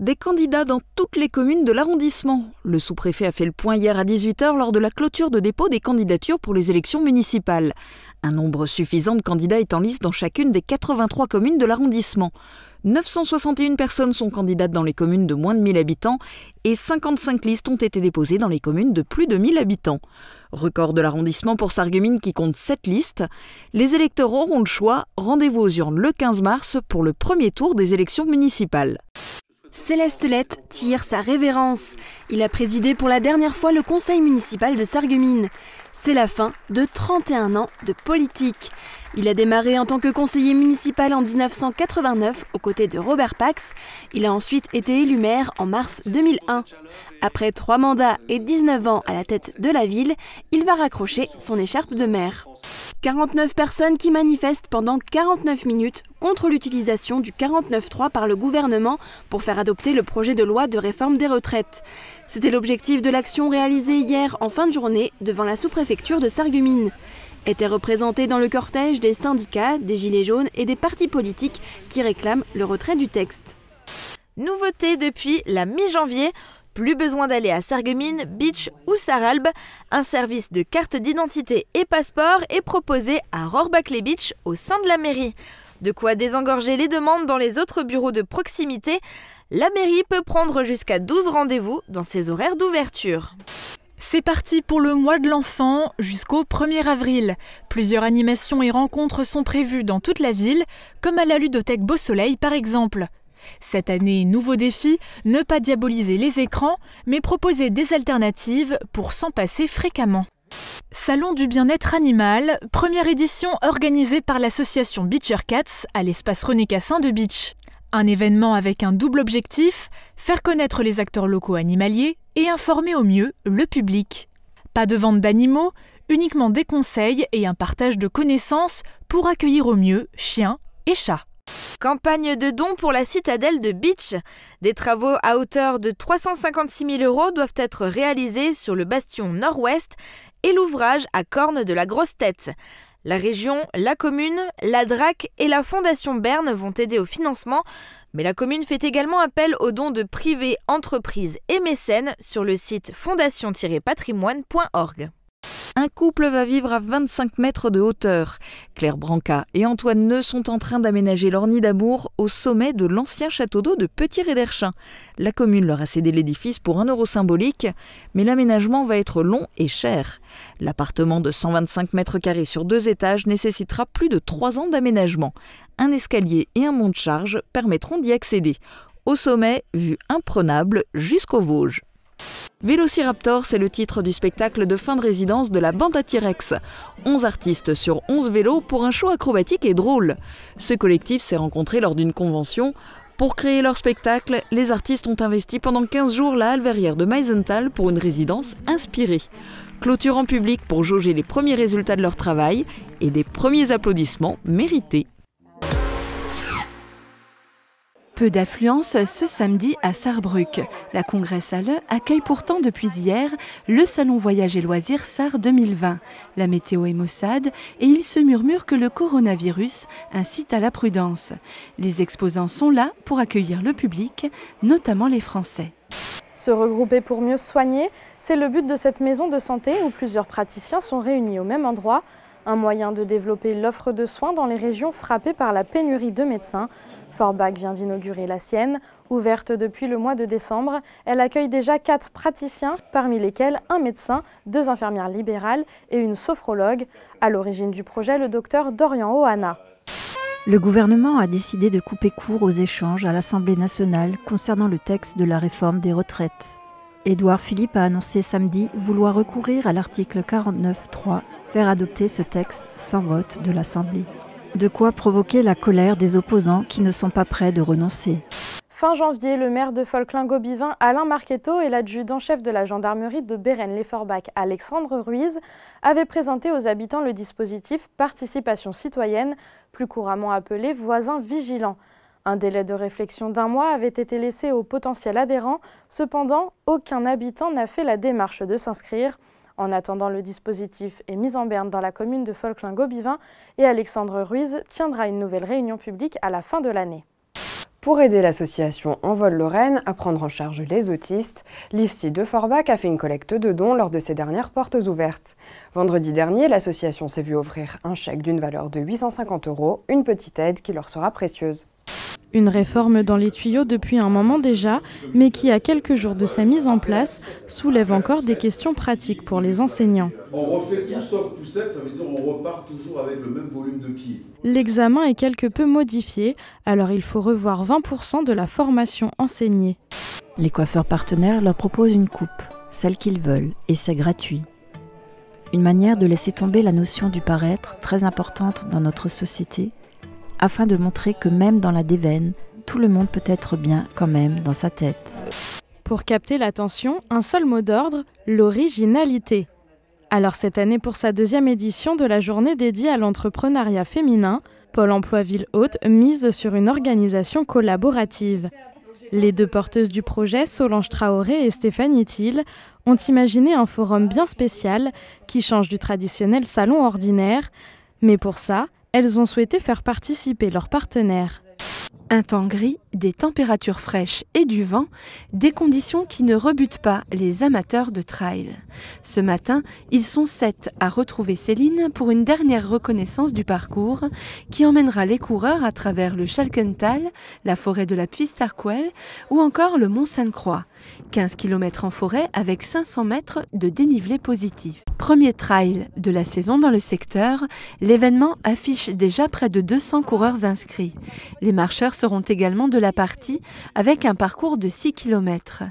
Des candidats dans toutes les communes de l'arrondissement. Le sous-préfet a fait le point hier à 18 h lors de la clôture de dépôt des candidatures pour les élections municipales. Un nombre suffisant de candidats est en liste dans chacune des 83 communes de l'arrondissement. 961 personnes sont candidates dans les communes de moins de 1000 habitants et 55 listes ont été déposées dans les communes de plus de 1000 habitants. Record de l'arrondissement pour Sarreguemines qui compte 7 listes. Les électeurs auront le choix. Rendez-vous aux urnes le 15 mars pour le premier tour des élections municipales. Céleste Lette tire sa révérence. Il a présidé pour la dernière fois le conseil municipal de Sarreguemines. C'est la fin de 31 ans de politique. Il a démarré en tant que conseiller municipal en 1989 aux côtés de Robert Pax. Il a ensuite été élu maire en mars 2001. Après 3 mandats et 19 ans à la tête de la ville, il va raccrocher son écharpe de maire. 49 personnes qui manifestent pendant 49 minutes contre l'utilisation du 49.3 par le gouvernement pour faire adopter le projet de loi de réforme des retraites. C'était l'objectif de l'action réalisée hier en fin de journée devant la sous-préfecture de Sarreguemines. Étaient représentés dans le cortège des syndicats, des gilets jaunes et des partis politiques qui réclament le retrait du texte. Nouveauté depuis la mi-janvier. Plus besoin d'aller à Sarreguemines, Beach ou Sarralbe. Un service de carte d'identité et passeport est proposé à Rohrbach-les-Beach au sein de la mairie. De quoi désengorger les demandes dans les autres bureaux de proximité. La mairie peut prendre jusqu'à 12 rendez-vous dans ses horaires d'ouverture. C'est parti pour le mois de l'enfant jusqu'au 1er avril. Plusieurs animations et rencontres sont prévues dans toute la ville, comme à la ludothèque Beau Soleil par exemple. Cette année, nouveau défi, ne pas diaboliser les écrans, mais proposer des alternatives pour s'en passer fréquemment. Salon du bien-être animal, première édition organisée par l'association Beacher Cats à l'espace René Cassin de Beach. Un événement avec un double objectif, faire connaître les acteurs locaux animaliers et informer au mieux le public. Pas de vente d'animaux, uniquement des conseils et un partage de connaissances pour accueillir au mieux chiens et chats. Campagne de dons pour la citadelle de Beach. Des travaux à hauteur de 356 000 € doivent être réalisés sur le bastion nord-ouest et l'ouvrage à Corne de la Grosse Tête. La région, la commune, la DRAC et la Fondation Berne vont aider au financement, mais la commune fait également appel aux dons de privés, entreprises et mécènes sur le site fondation-patrimoine.org. Un couple va vivre à 25 mètres de hauteur. Claire Branca et Antoine Neu sont en train d'aménager leur nid d'amour au sommet de l'ancien château d'eau de Petit-Réderchin. La commune leur a cédé l'édifice pour 1 € symbolique, mais l'aménagement va être long et cher. L'appartement de 125 mètres carrés sur 2 étages nécessitera plus de 3 ans d'aménagement. Un escalier et un monte-charge permettront d'y accéder. Au sommet, vue imprenable jusqu'aux Vosges. Vélociraptor, c'est le titre du spectacle de fin de résidence de la bande à T-Rex. 11 artistes sur 11 vélos pour un show acrobatique et drôle. Ce collectif s'est rencontré lors d'une convention. Pour créer leur spectacle, les artistes ont investi pendant 15 jours la halle verrière de Meisenthal pour une résidence inspirée. Clôture en public pour jauger les premiers résultats de leur travail et des premiers applaudissements mérités. Peu d'affluence ce samedi à Sarrebruck. La Congrès-Halle accueille pourtant depuis hier le Salon Voyage et Loisirs SAR 2020. La météo est maussade et il se murmure que le coronavirus incite à la prudence. Les exposants sont là pour accueillir le public, notamment les Français. Se regrouper pour mieux soigner, c'est le but de cette maison de santé où plusieurs praticiens sont réunis au même endroit. Un moyen de développer l'offre de soins dans les régions frappées par la pénurie de médecins. Forbach vient d'inaugurer la sienne. Ouverte depuis le mois de décembre, elle accueille déjà 4 praticiens, parmi lesquels un médecin, 2 infirmières libérales et une sophrologue. À l'origine du projet, le docteur Dorian Ohana. Le gouvernement a décidé de couper court aux échanges à l'Assemblée nationale concernant le texte de la réforme des retraites. Édouard Philippe a annoncé samedi vouloir recourir à l'article 49.3, faire adopter ce texte sans vote de l'Assemblée. De quoi provoquer la colère des opposants qui ne sont pas prêts de renoncer. Fin janvier, le maire de Folklin-Gobivin, Alain Marchetto, et l'adjudant-chef de la gendarmerie de Bérennes-les-Forbach, Alexandre Ruiz, avaient présenté aux habitants le dispositif Participation citoyenne, plus couramment appelé voisin vigilant. Un délai de réflexion d'1 mois avait été laissé aux potentiels adhérents. Cependant, aucun habitant n'a fait la démarche de s'inscrire. En attendant, le dispositif est mis en berne dans la commune de Folklin-Gobivin et Alexandre Ruiz tiendra une nouvelle réunion publique à la fin de l'année. Pour aider l'association Envol Lorraine à prendre en charge les autistes, l'IFSI de Forbach a fait une collecte de dons lors de ses dernières portes ouvertes. Vendredi dernier, l'association s'est vue offrir un chèque d'une valeur de 850 €, une petite aide qui leur sera précieuse. Une réforme dans les tuyaux depuis un moment déjà, mais qui, à quelques jours de sa mise en place, soulève encore des questions pratiques pour les enseignants. On refait tout sauf poussette, ça veut dire on repart toujours avec le même volume de pieds. L'examen est quelque peu modifié, alors il faut revoir 20% de la formation enseignée. Les coiffeurs partenaires leur proposent une coupe, celle qu'ils veulent, et c'est gratuit. Une manière de laisser tomber la notion du paraître, très importante dans notre société, afin de montrer que même dans la déveine, tout le monde peut être bien quand même dans sa tête. Pour capter l'attention, un seul mot d'ordre, l'originalité. Alors cette année, pour sa deuxième édition de la journée dédiée à l'entrepreneuriat féminin, Pôle emploi Ville-Haute mise sur une organisation collaborative. Les deux porteuses du projet, Solange Traoré et Stéphanie Thiel, ont imaginé un forum bien spécial qui change du traditionnel salon ordinaire, mais pour ça, elles ont souhaité faire participer leurs partenaires. Un temps gris, des températures fraîches et du vent, des conditions qui ne rebutent pas les amateurs de trail. Ce matin, ils sont 7 à retrouver Céline pour une dernière reconnaissance du parcours qui emmènera les coureurs à travers le Schalkental, la forêt de la Puistarquelle ou encore le Mont Sainte-Croix. 15 km en forêt avec 500 mètres de dénivelé positif. Premier trail de la saison dans le secteur, l'événement affiche déjà près de 200 coureurs inscrits. Les marcheurs seront également de la partie avec un parcours de 6 km.